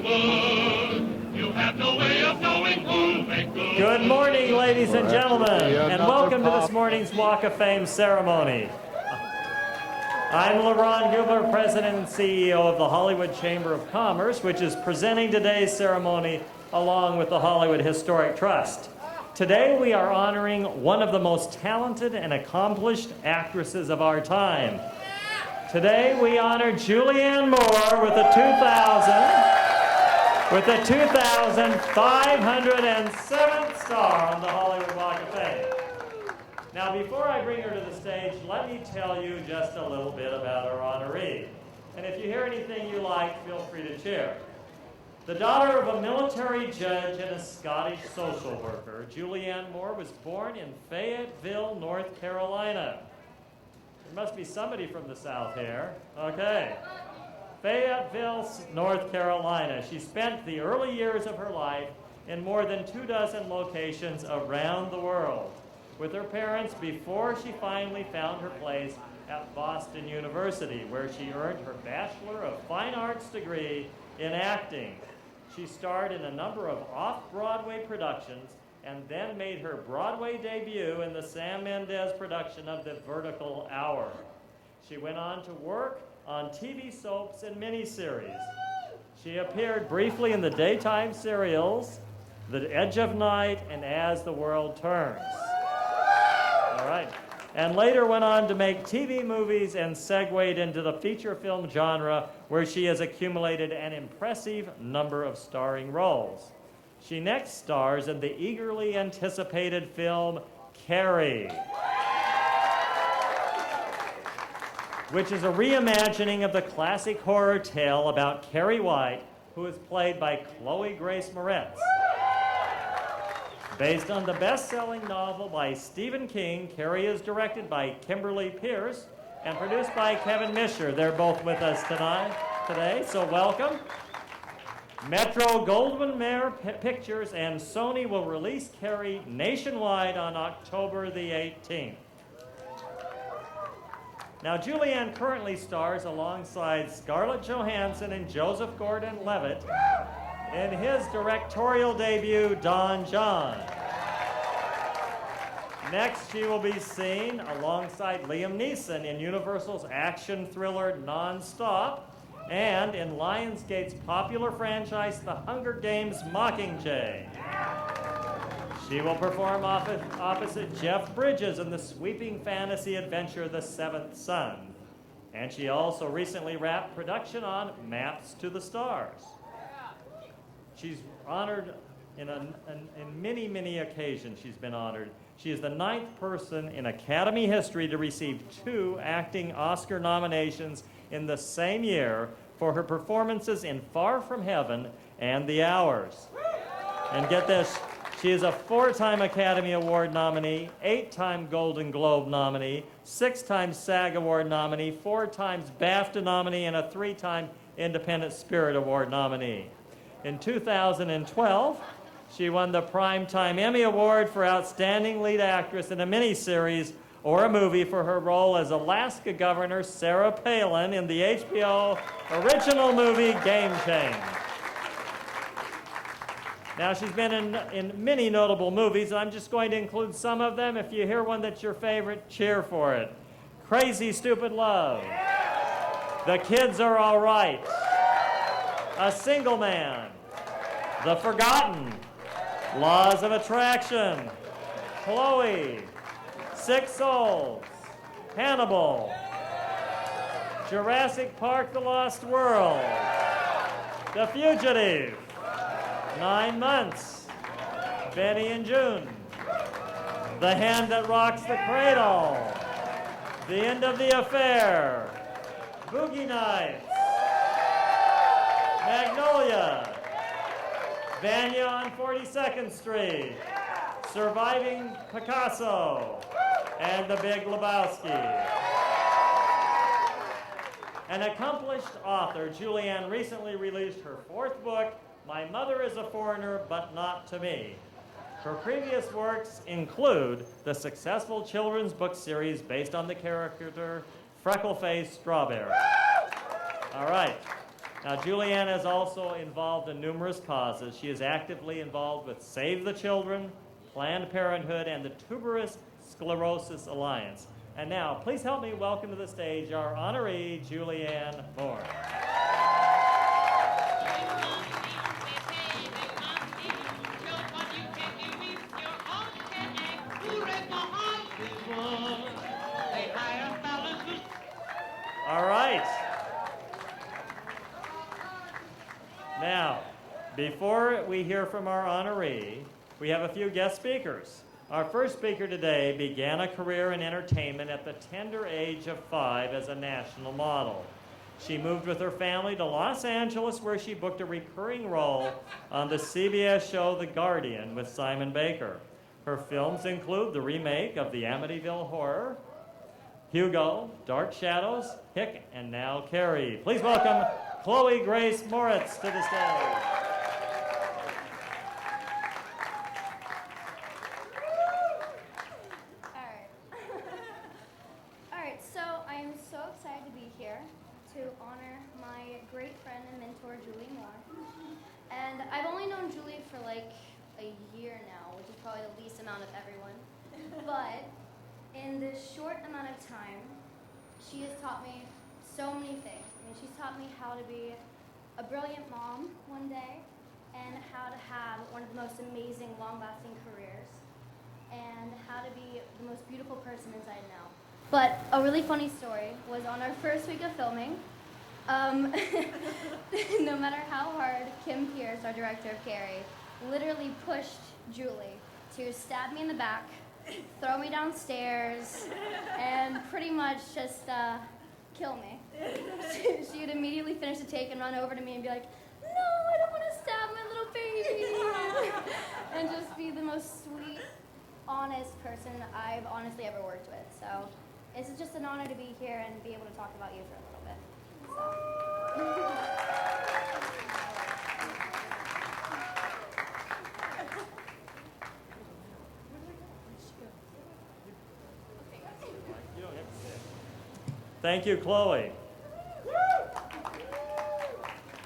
Hollywood. You have no way of knowing who'll make good. Good morning, ladies and gentlemen, and welcome to this morning's Walk of Fame ceremony. I'm LeRon Gubler, President and CEO of the Hollywood Chamber of Commerce, which is presenting today's ceremony along with the Hollywood Historic Trust. Today we are honoring one of the most talented and accomplished actresses of our time. Today we honor Julianne Moore with the 2,507th star on the Hollywood Walk of Fame. Now, before I bring her to the stage, let me tell you just a little bit about our honoree. And if you hear anything you like, feel free to cheer. The daughter of a military judge and a Scottish social worker, Julianne Moore was born in Fayetteville, North Carolina. There must be somebody from the South here. Okay. Fayetteville, North Carolina. She spent the early years of her life in more than 24 locations around the world with her parents before she finally found her place at Boston University, where she earned her Bachelor of Fine Arts degree in acting. She starred in a number of off-Broadway productions and then made her Broadway debut in the Sam Mendes production of The Vertical Hour. She went on to work on TV soaps and miniseries. She appeared briefly in the daytime serials, The Edge of Night and As the World Turns. All right. And later went on to make TV movies and segued into the feature film genre, where she has accumulated an impressive number of starring roles. She next stars in the eagerly anticipated film Carrie, which is a reimagining of the classic horror tale about Carrie White, who is played by Chloe Grace Moretz. Based on the best-selling novel by Stephen King, Carrie is directed by Kimberly Pierce and produced by Kevin Misher. They're both with us today, so welcome. Metro-Goldwyn-Mayer Pictures and Sony will release Carrie nationwide on October the 18th. Now, Julianne currently stars alongside Scarlett Johansson and Joseph Gordon-Levitt in his directorial debut, Don John. Next, she will be seen alongside Liam Neeson in Universal's action thriller Non-Stop and in Lionsgate's popular franchise, The Hunger Games: Mockingjay. She will perform opposite Jeff Bridges in the sweeping fantasy adventure, The Seventh Son. And she also recently wrapped production on Maps to the Stars. She's honored in many, many occasions. She's been honored. She is the 9th person in Academy history to receive 2 acting Oscar nominations in the same year for her performances in Far From Heaven and The Hours. And get this, she is a 4-time Academy Award nominee, 8-time Golden Globe nominee, 6-time SAG Award nominee, 4 times BAFTA nominee, and a 3-time Independent Spirit Award nominee. In 2012, she won the Primetime Emmy Award for Outstanding Lead Actress in a miniseries or a movie for her role as Alaska Governor Sarah Palin in the HBO original movie Game Change. Now, she's been in many notable movies, and I'm just going to include some of them. If you hear one that's your favorite, cheer for it. Crazy Stupid Love. The Kids Are All Right. A Single Man. The Forgotten. Laws of Attraction. Chloe. Six Souls. Hannibal. Jurassic Park: The Lost World. The Fugitive. 9 Months. Benny and June. The Hand That Rocks the Cradle. The End of the Affair. Boogie Nights. Magnolia. Vanya on 42nd Street. Surviving Picasso. And The Big Lebowski. An accomplished author, Julianne recently released her 4th book, My Mother is a Foreigner, But Not to Me. Her previous works include the successful children's book series based on the character Freckle-Faced Strawberry. All right. Now, Julianne is also involved in numerous causes. She is actively involved with Save the Children, Planned Parenthood, and the Tuberous Sclerosis Alliance. And now, please help me welcome to the stage our honoree, Julianne Moore. All right. Now, before we hear from our honoree, we have a few guest speakers. Our first speaker today began a career in entertainment at the tender age of 5 as a national model. She moved with her family to Los Angeles, where she booked a recurring role on the CBS show The Guardian with Simon Baker. Her films include the remake of the Amityville Horror, Hugo, Dark Shadows, Hick, and now Carrie. Please welcome Chloe Grace Moritz to the stage. All right, so I am so excited to be here to honor my great friend and mentor, Julie Moore. And I've only known Julie for like a year now, which is probably the least amount of everyone. But in this short amount of time, she has taught me so many things. I mean, she's taught me how to be a brilliant mom one day, and how to have one of the most amazing, long-lasting careers, and how to be the most beautiful person inside and out. But a really funny story was on our first week of filming. No matter how hard Kim Pierce, our director of Carrie, literally pushed Julie to stab me in the back, throw me downstairs, and pretty much just kill me. She would immediately finish the take and run over to me and be like, "No, I don't want to stab my little baby." And just be the most sweet, honest person I've honestly ever worked with. So it's just an honor to be here and be able to talk about you for a little bit. Thank you, Chloe.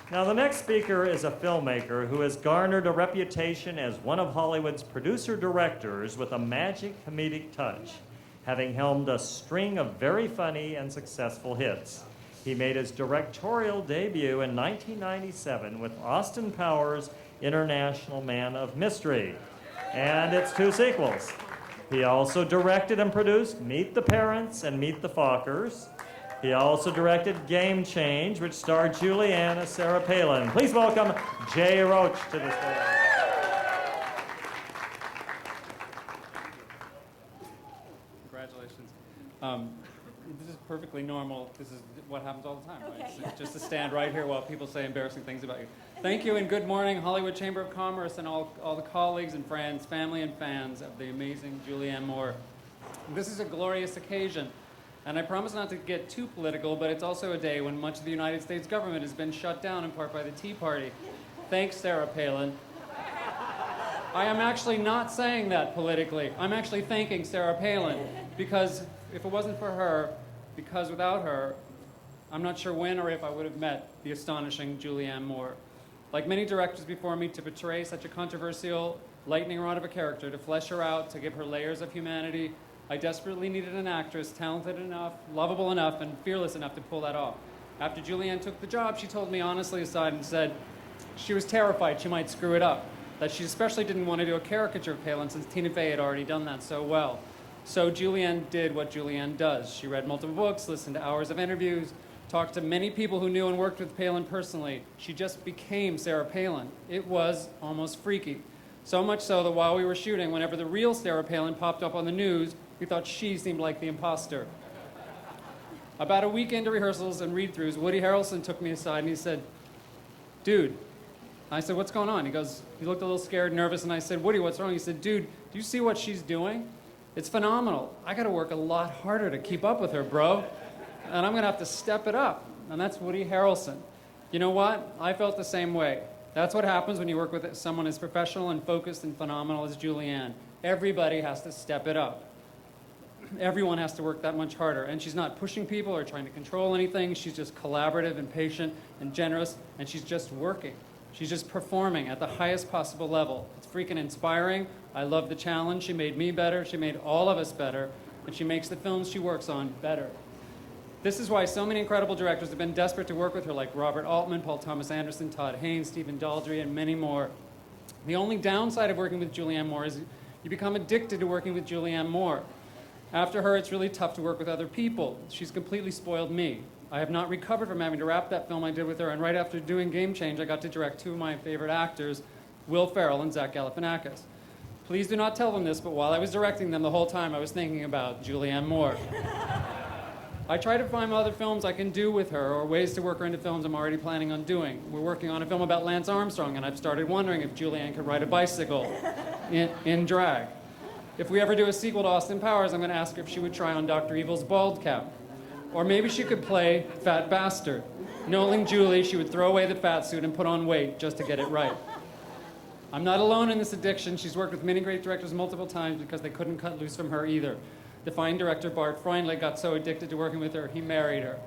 Now, the next speaker is a filmmaker who has garnered a reputation as one of Hollywood's producer-directors with a magic comedic touch, having helmed a string of very funny and successful hits. He made his directorial debut in 1997 with Austin Powers' International Man of Mystery and its 2 sequels. He also directed and produced Meet the Parents and Meet the Fockers. He also directed Game Change, which starred Julianne as Sarah Palin. Please welcome Jay Roach to the stage. Congratulations. This is perfectly normal. This is what happens all the time, right? Okay. Just to stand right here while people say embarrassing things about you. Thank you and good morning, Hollywood Chamber of Commerce and all the colleagues and friends, family and fans of the amazing Julianne Moore. This is a glorious occasion. And I promise not to get too political, but it's also a day when much of the United States government has been shut down in part by the Tea Party. Thanks, Sarah Palin. I am actually not saying that politically. I'm actually thanking Sarah Palin, because if it wasn't for her, because without her, I'm not sure when or if I would have met the astonishing Julianne Moore. Like many directors before me, to portray such a controversial, lightning rod of a character, to flesh her out, to give her layers of humanity, I desperately needed an actress talented enough, lovable enough, and fearless enough to pull that off. After Julianne took the job, she told me honestly aside and said she was terrified she might screw it up, that she especially didn't want to do a caricature of Palin since Tina Fey had already done that so well. So Julianne did what Julianne does. She read multiple books, listened to hours of interviews, talked to many people who knew and worked with Palin personally. She just became Sarah Palin. It was almost freaky. So much so that while we were shooting, whenever the real Sarah Palin popped up on the news, we thought she seemed like the imposter. About a week into rehearsals and read-throughs, Woody Harrelson took me aside and he said, "Dude." I said, "What's going on?" He looked a little scared, nervous, and I said, "Woody, what's wrong?" He said, "Dude, do you see what she's doing? It's phenomenal. I gotta work a lot harder to keep up with her, bro. And I'm gonna have to step it up." And that's Woody Harrelson. You know what? I felt the same way. That's what happens when you work with someone as professional and focused and phenomenal as Julianne. Everybody has to step it up. everyone has to work that much harder. And she's not pushing people or trying to control anything. She's just collaborative and patient and generous, and she's just working. She's just performing at the highest possible level. It's freaking inspiring. I love the challenge. She made me better. She made all of us better. And she makes the films she works on better. This is why so many incredible directors have been desperate to work with her, like Robert Altman, Paul Thomas Anderson, Todd Haynes, Stephen Daldry, and many more. The only downside of working with Julianne Moore is you become addicted to working with Julianne Moore. After her, it's really tough to work with other people. She's completely spoiled me. I have not recovered from having to wrap that film I did with her, and right after doing Game Change, I got to direct two of my favorite actors, Will Ferrell and Zach Galifianakis. Please do not tell them this, but while I was directing them the whole time, I was thinking about Julianne Moore. I try to find other films I can do with her, or ways to work her into films I'm already planning on doing. We're working on a film about Lance Armstrong, and I've started wondering if Julianne could ride a bicycle in drag. If we ever do a sequel to Austin Powers, I'm going to ask her if she would try on Dr. Evil's bald cap. Or maybe she could play Fat Bastard. Knowing Julie, she would throw away the fat suit and put on weight just to get it right. I'm not alone in this addiction. She's worked with many great directors multiple times because they couldn't cut loose from her either. The fine director Bart Freundlich got so addicted to working with her, he married her.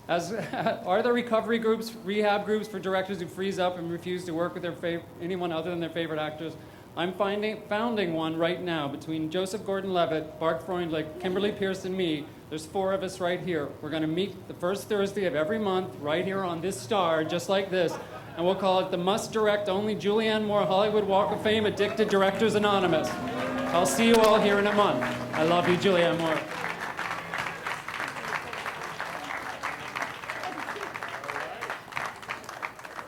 Are there recovery groups, rehab groups for directors who freeze up and refuse to work with anyone other than their favorite actors? I'm founding one right now between Joseph Gordon-Levitt, Bart Freundlich, Kimberly Pierce, and me. There's 4 of us right here. We're going to meet the first Thursday of every month right here on this star, just like this, and we'll call it the Must Direct Only Julianne Moore Hollywood Walk of Fame Addicted Directors Anonymous. I'll see you all here in a month. I love you, Julianne Moore.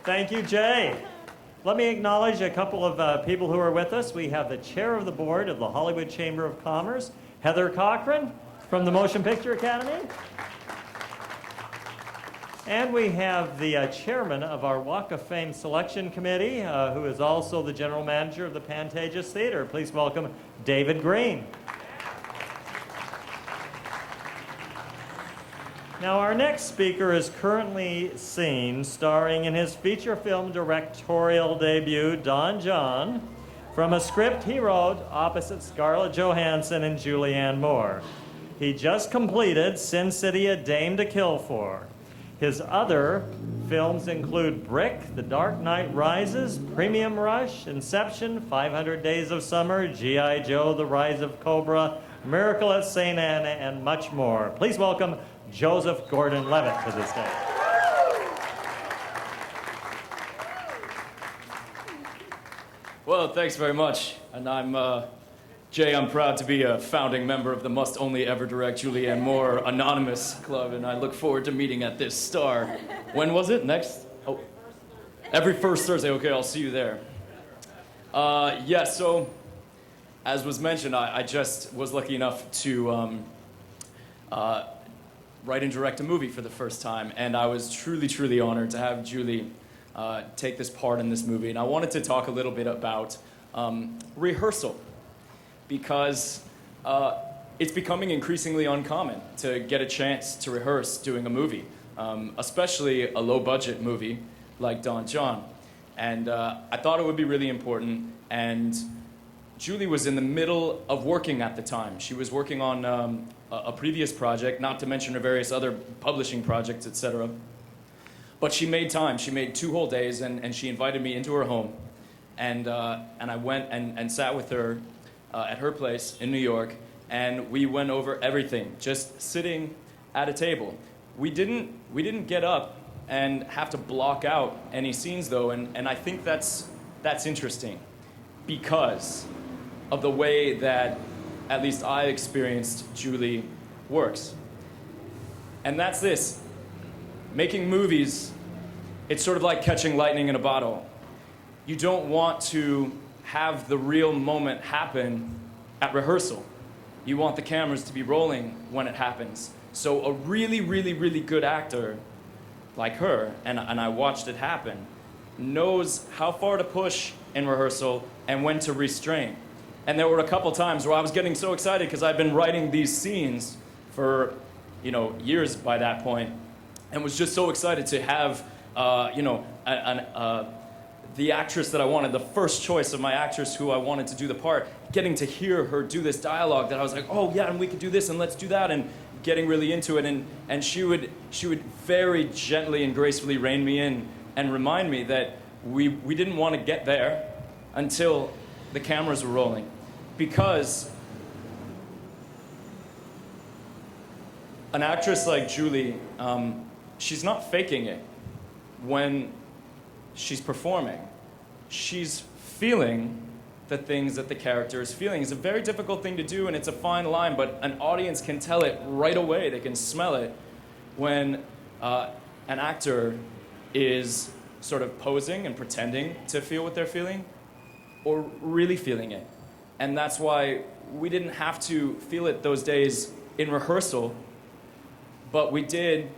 Thank you, Jay. Let me acknowledge a couple of people who are with us. We have the chair of the board of the Hollywood Chamber of Commerce, Heather Cochran from the Motion Picture Academy. And we have the chairman of our Walk of Fame Selection Committee, who is also the general manager of the Pantages Theater. Please welcome David Green. Now, our next speaker is currently seen starring in his feature film directorial debut, Don John, from a script he wrote opposite Scarlett Johansson and Julianne Moore. He just completed Sin City: A Dame to Kill For. His other films include Brick, The Dark Knight Rises, Premium Rush, Inception, 500 Days of Summer, G.I. Joe, The Rise of Cobra, Miracle at St. Anna, and much more. Please welcome Joseph Gordon-Levitt to the stage. Well, thanks very much. And Jay, I'm proud to be a founding member of the Must Only Ever Direct Julianne Moore Anonymous Club, and I look forward to meeting at this star. When was it? Next? Oh, every first Thursday. Okay, I'll see you there. So as was mentioned, I just was lucky enough to write and direct a movie for the first time, and I was truly, truly honored to have Julie take this part in this movie. And I wanted to talk a little bit about rehearsal, because it's becoming increasingly uncommon to get a chance to rehearse doing a movie, especially a low-budget movie like Don John. And I thought it would be really important, and Julie was in the middle of working at the time. She was working on a previous project, not to mention her various other publishing projects, etc. But she made time. She made 2 whole days, and she invited me into her home. And I went and sat with her at her place in New York, and we went over everything, just sitting at a table. We didn't get up and have to block out any scenes, though, and I think that's interesting, because of the way that at least I experienced Julie works. And that's this. Making movies, it's sort of like catching lightning in a bottle. You don't want to have the real moment happen at rehearsal. You want the cameras to be rolling when it happens. So a really, really, really good actor like her, and I watched it happen, knows how far to push in rehearsal and when to restrain. And there were a couple times where I was getting so excited because I'd been writing these scenes for, years by that point, and was just so excited to have, the actress that I wanted, the first choice of my actress who I wanted to do the part, getting to hear her do this dialogue that I was like, oh yeah, and we could do this and let's do that, and getting really into it, and she would very gently and gracefully rein me in and remind me that we didn't want to get there until the cameras were rolling, because an actress like Julie, she's not faking it when she's performing. She's feeling the things that the character is feeling. It's a very difficult thing to do, and it's a fine line, but an audience can tell it right away. They can smell it when an actor is sort of posing and pretending to feel what they're feeling or really feeling it. And that's why we didn't have to feel it those days in rehearsal, but we did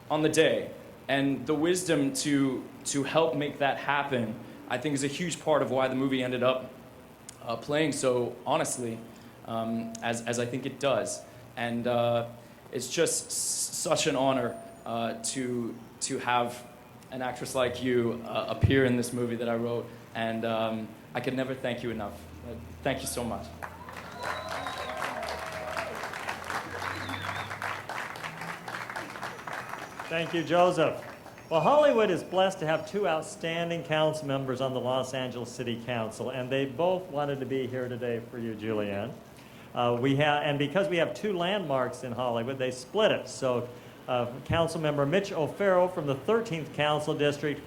on the day. And the wisdom to help make that happen, I think, is a huge part of why the movie ended up playing so honestly, as I think it does. And it's just such an honor to have an actress like you appear in this movie that I wrote. And I could never thank you enough. Thank you so much. Thank you, Joseph. Well, Hollywood is blessed to have two outstanding council members on the Los Angeles City Council, and they both wanted to be here today for you, Julianne. And because we have two landmarks in Hollywood, they split it. So Council Member Mitch O'Farrell from the 13th Council District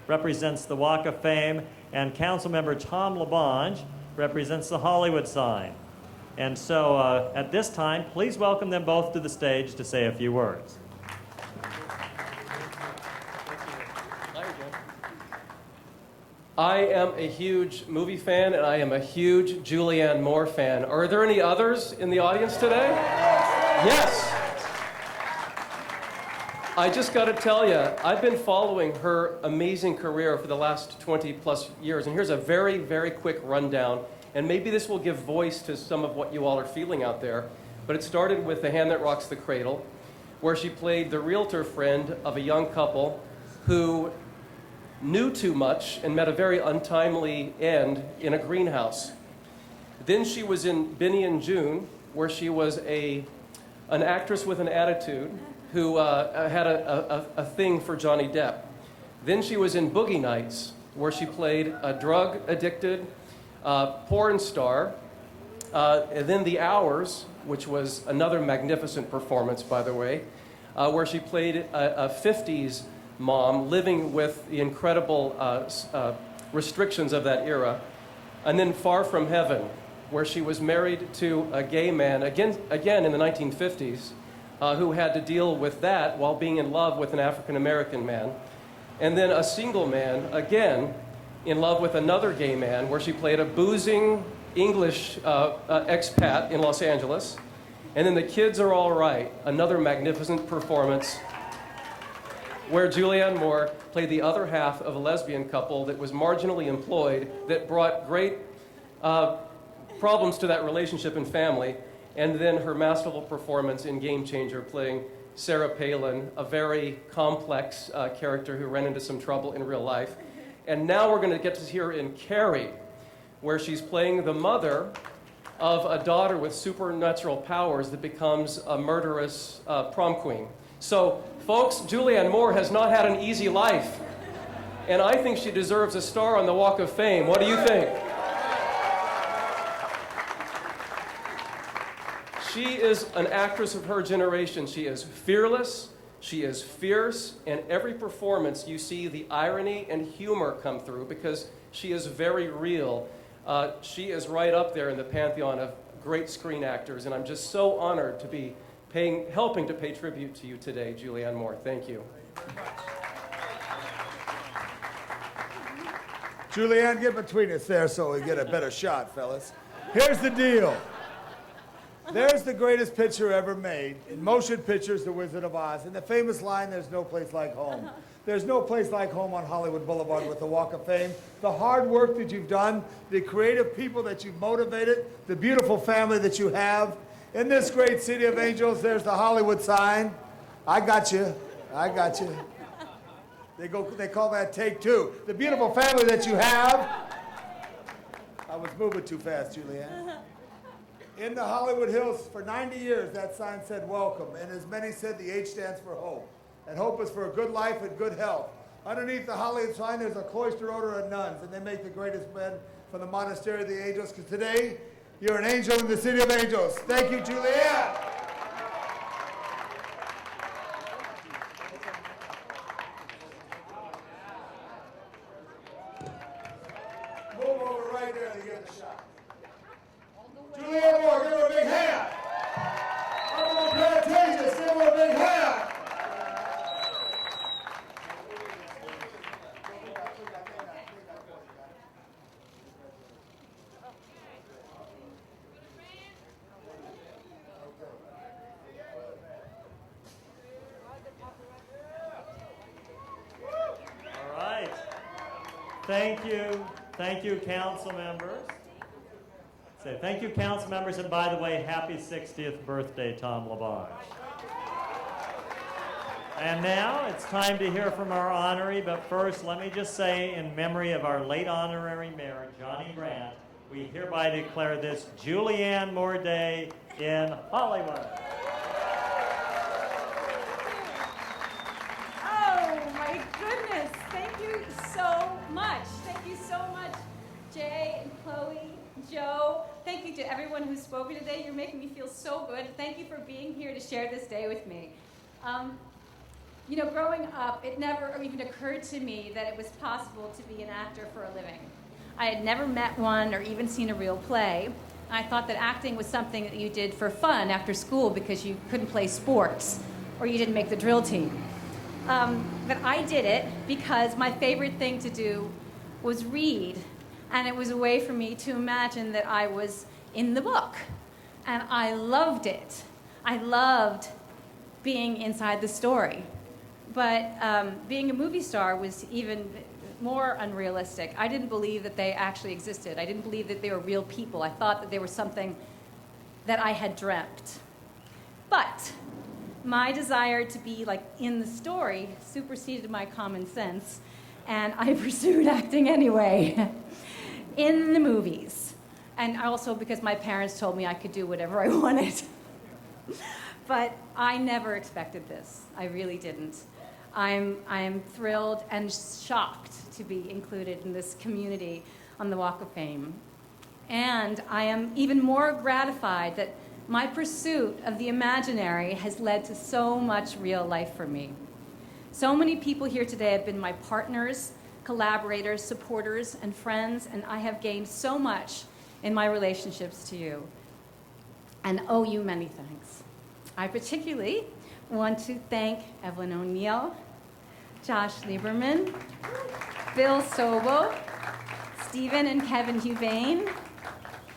represents the Walk of Fame, and Council Member Tom LaBonge represents the Hollywood sign. And so at this time, please welcome them both to the stage to say a few words. I am a huge movie fan, and I am a huge Julianne Moore fan. Are there any others in the audience today? Yes. I just got to tell you, I've been following her amazing career for the last 20 plus years, and here's a very, very quick rundown, and maybe this will give voice to some of what you all are feeling out there. But it started with The Hand That Rocks the Cradle, where she played the realtor friend of a young couple who knew too much and met a very untimely end in a greenhouse. Then she was in Benny and June, where she was an actress with an attitude who had a thing for Johnny Depp. Then she was in Boogie Nights, where she played a drug-addicted porn star. And then The Hours, which was another magnificent performance, by the way, where she played a 50s mom living with the incredible restrictions of that era. And then Far From Heaven, where she was married to a gay man, again in the 1950s, who had to deal with that while being in love with an African-American man. And then A Single Man, again, in love with another gay man, where she played a boozing English expat in Los Angeles. And then The Kids Are All Right, another magnificent performance, where Julianne Moore played the other half of a lesbian couple that was marginally employed, that brought great problems to that relationship and family, and then her masterful performance in Game Changer, playing Sarah Palin, a very complex character who ran into some trouble in real life. And now we're going to get to hear in Carrie, where she's playing the mother of a daughter with supernatural powers that becomes a murderous prom queen. So, folks, Julianne Moore has not had an easy life, and I think she deserves a star on the Walk of Fame. What do you think? She is an actress of her generation. She is fearless, she is fierce, and every performance you see the irony and humor come through because she is very real. She is right up there in the pantheon of great screen actors, and I'm just so honored to be helping to pay tribute to you today, Julianne Moore. Thank you. Julianne, get between us there so we get a better shot, fellas. Here's the deal. There's the greatest picture ever made. In motion pictures, The Wizard of Oz. And the famous line, there's no place like home. There's no place like home on Hollywood Boulevard with the Walk of Fame. The hard work that you've done, the creative people that you've motivated, the beautiful family that you have. In this great city of angels, there's the Hollywood sign. I got you. I got you. They call that take two. The beautiful family that you have. I was moving too fast, Julianne. In the Hollywood Hills for 90 years, that sign said welcome. And as many said, the H stands for hope. And hope is for a good life and good health. Underneath the Hollywood sign, there's a cloister order of nuns, and they make the greatest men from the Monastery of the Angels, because today, you're an angel in the City of Angels. Thank you, Julianne. Move over right there to get the shot. Julianne Moore, give her a big hand. Up in the Plantations, give her a big hand. All right. Thank you. Thank you, council members. Say thank you, council members, and by the way, happy 60th birthday, Tom LaBarge. And now it's time to hear from our honoree, but first let me just say, in memory of our late honorary mayor, Johnny Grant, we hereby declare this Julianne Moore Day in Hollywood. Oh my goodness, thank you so much. Thank you so much, Jay and Chloe, Joe. Thank you to everyone who's spoken today. You're making me feel so good. Thank you for being here to share this day with me. You know, growing up, it never even occurred to me that it was possible to be an actor for a living. I had never met one or even seen a real play. I thought that acting was something that you did for fun after school because you couldn't play sports or you didn't make the drill team. But I did it because my favorite thing to do was read, and it was a way for me to imagine that I was in the book, and I loved it. I loved being inside the story. But being a movie star was even more unrealistic. I didn't believe that they actually existed. I didn't believe that they were real people. I thought that they were something that I had dreamt. But my desire to be like in the story superseded my common sense, and I pursued acting anyway in the movies. And also because my parents told me I could do whatever I wanted. But I never expected this. I really didn't. I'm thrilled and shocked to be included in this community on the Walk of Fame. And I am even more gratified that my pursuit of the imaginary has led to so much real life for me. So many people here today have been my partners, collaborators, supporters, and friends, and I have gained so much in my relationships to you, and owe you many thanks. I particularly want to thank Evelyn O'Neill, Josh Lieberman, Bill Sobel, Stephen and Kevin Huvane,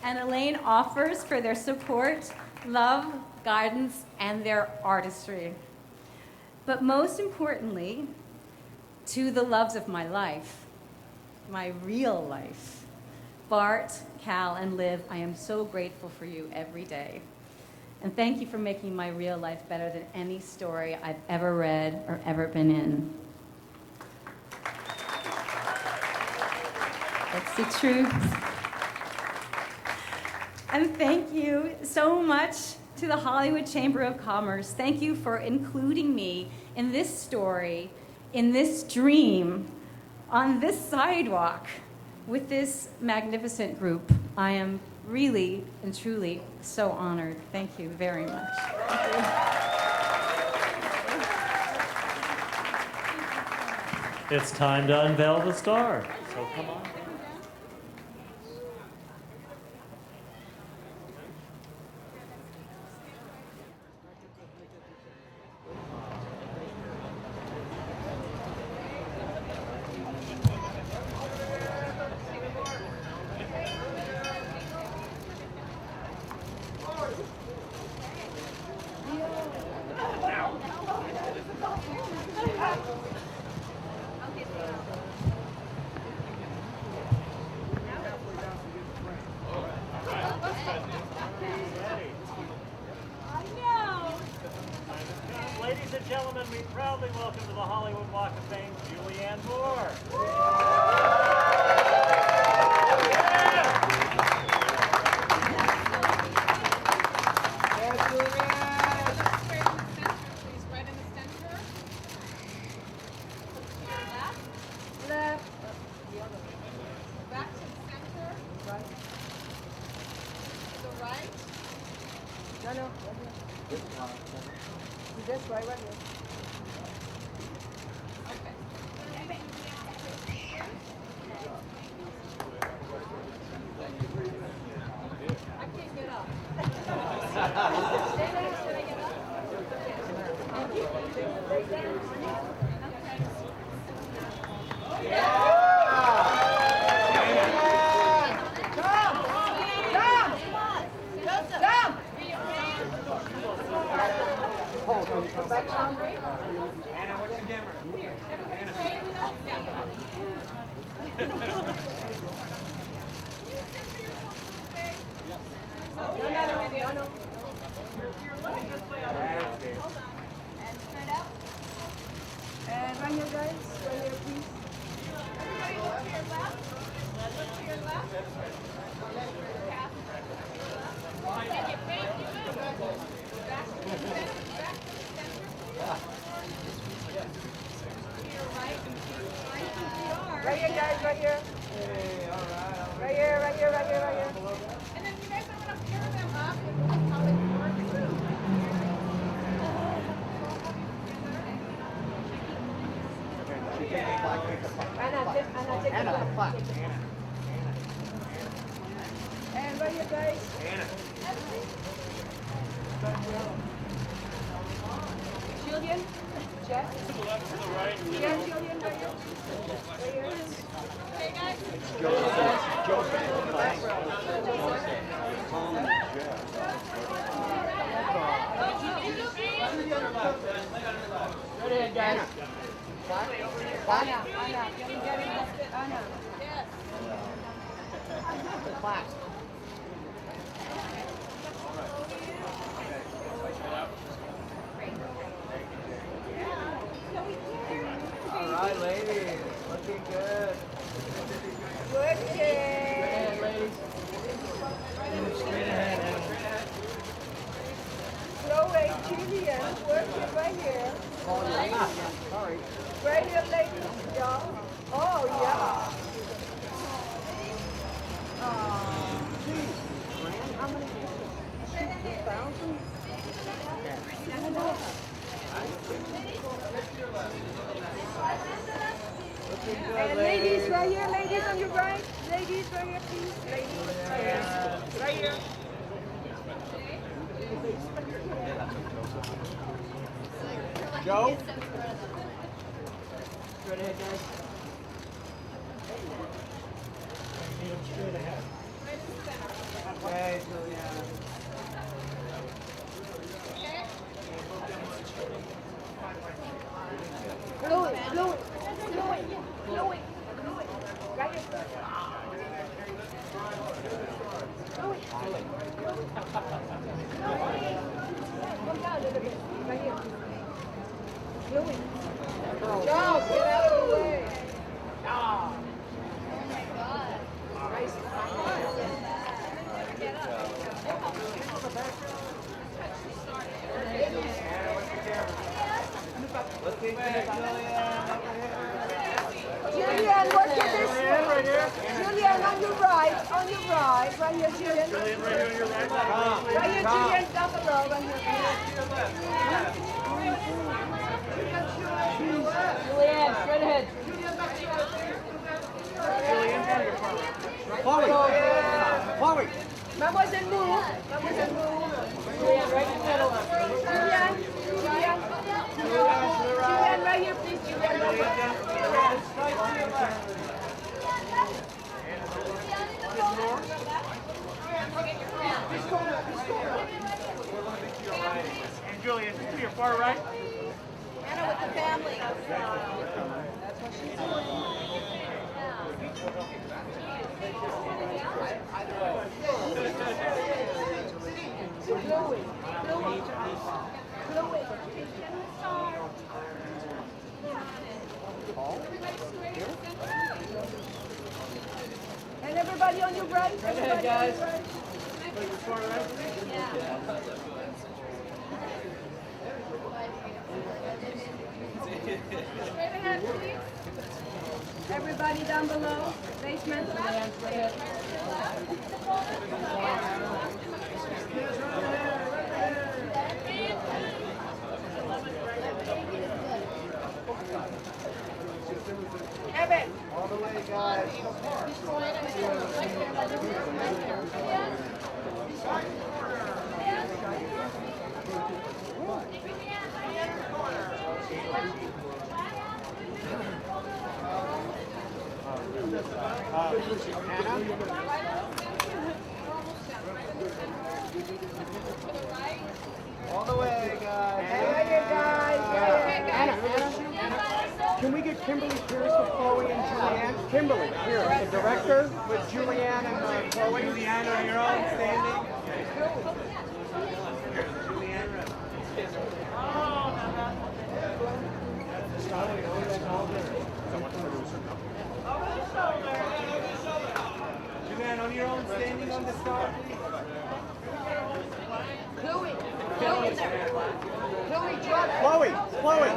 and Elaine Offers for their support, love, guidance, and their artistry. But most importantly, to the loves of my life, my real life, Bart, Cal, and Liv, I am so grateful for you every day. And thank you for making my real life better than any story I've ever read or ever been in. That's the truth. And thank you so much to the Hollywood Chamber of Commerce. Thank you for including me in this story, in this dream, on this sidewalk with this magnificent group. I am really and truly so honored. Thank you very much. Thank you. It's time to unveil the star, so come on. Right here, guys, right here. Right here, right here, right here, right here. And then you guys are going to pair them up and how they work. Anna, and right here, guys. Julian, Jeff. To the left, to the right. Yeah, Julian, right here. Right here. Okay, guys. Right ahead, guys. Anna, can you get it? Anna. Yes. Class. All right, ladies, looking good. Good kid. Hey, ladies. Straight ahead. Chloe, Julian, work it right here. Sorry. Right here, ladies. Yeah. Oh, yeah. How many pictures? 2,000? Looking good, And ladies, right here, ladies on your right. Ladies, right here, please. Ladies, right here. Right here. Joe? Straight ahead, guys. Straight ahead. Okay, Julianne. Chloe, Chloe, Chloe, Chloe. Right here. Chloe. Come down a little bit. Right here. Chloe. Joe, get out of the way. Ah. Looking good, Julianne. Julianne, work it this way. Julianne, on your right, right here, Julianne. Julian, right here on your right. Right here, Julianne, down below, right here. Julianne, straight ahead. Chloe. Chloe. Mademoiselle, move. Mademoiselle, move. Julianne, right in the middle. Julianne, Julianne. Julianne, right here, please. Julianne, right here. And Julian, to your far right. Anna with the family. Chloe, Chloe, Chloe. Everybody straight Everybody on your right. Everybody guys. on your right. Straight ahead, please. Everybody down below, basement. Evan. All the way, guys. All the way, guys. Anna. Can we get Kimberly Pierce with Chloe and Julianne? Kimberly Pierce, the director, with Julianne and Chloe. Julianne on your own, standing. Julianne on your own, standing on the star, please. Chloe, Chloe.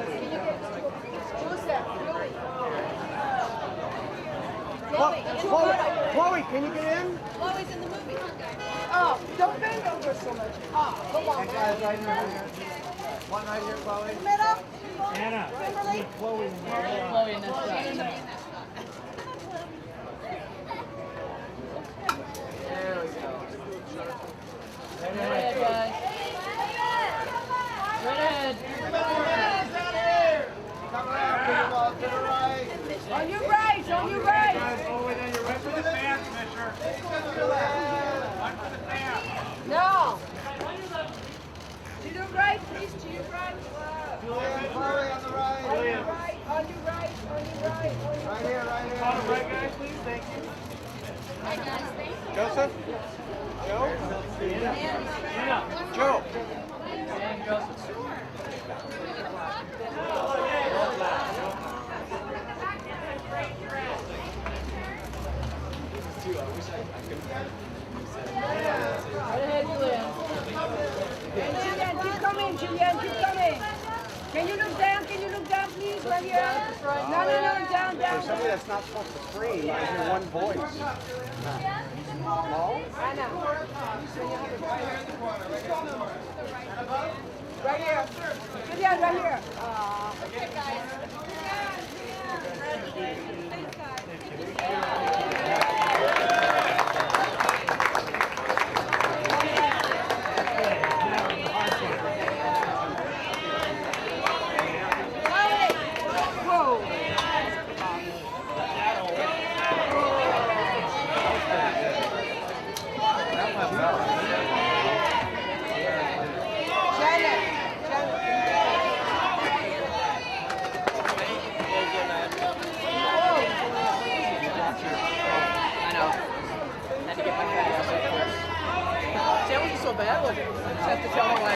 Chloe, can you get in? Chloe's in the movie. Oh, don't bend over so much. Oh, come on. Hey guys, right here. One right here, Chloe. Middle. Anna. Kimberly. Chloe. Chloe in this side. There we go. Right ahead, guys. Right ahead. Come around, put them all to the right. On your right, on your right. Guys, all the way down your right for the fan, Commissioner. One for the fan. No. To your right, please, to your right. Julianne, Chloe on the right. On your right, on your right, on your right. Right here, right here. On the right, guys, please. Thank you. Hi guys, thank you. Joseph? Joe? Joe? Right ahead, Julianne. Julianne, keep coming, Julianne, keep coming. Can you look down? Can you look down, please, right here? No, down, There's somebody that's not supposed to scream. I hear one voice. No? Anna. Right here. Julianne, right here. Okay guys. Whoa. That wasn't so bad, was it? Just have to tell me why.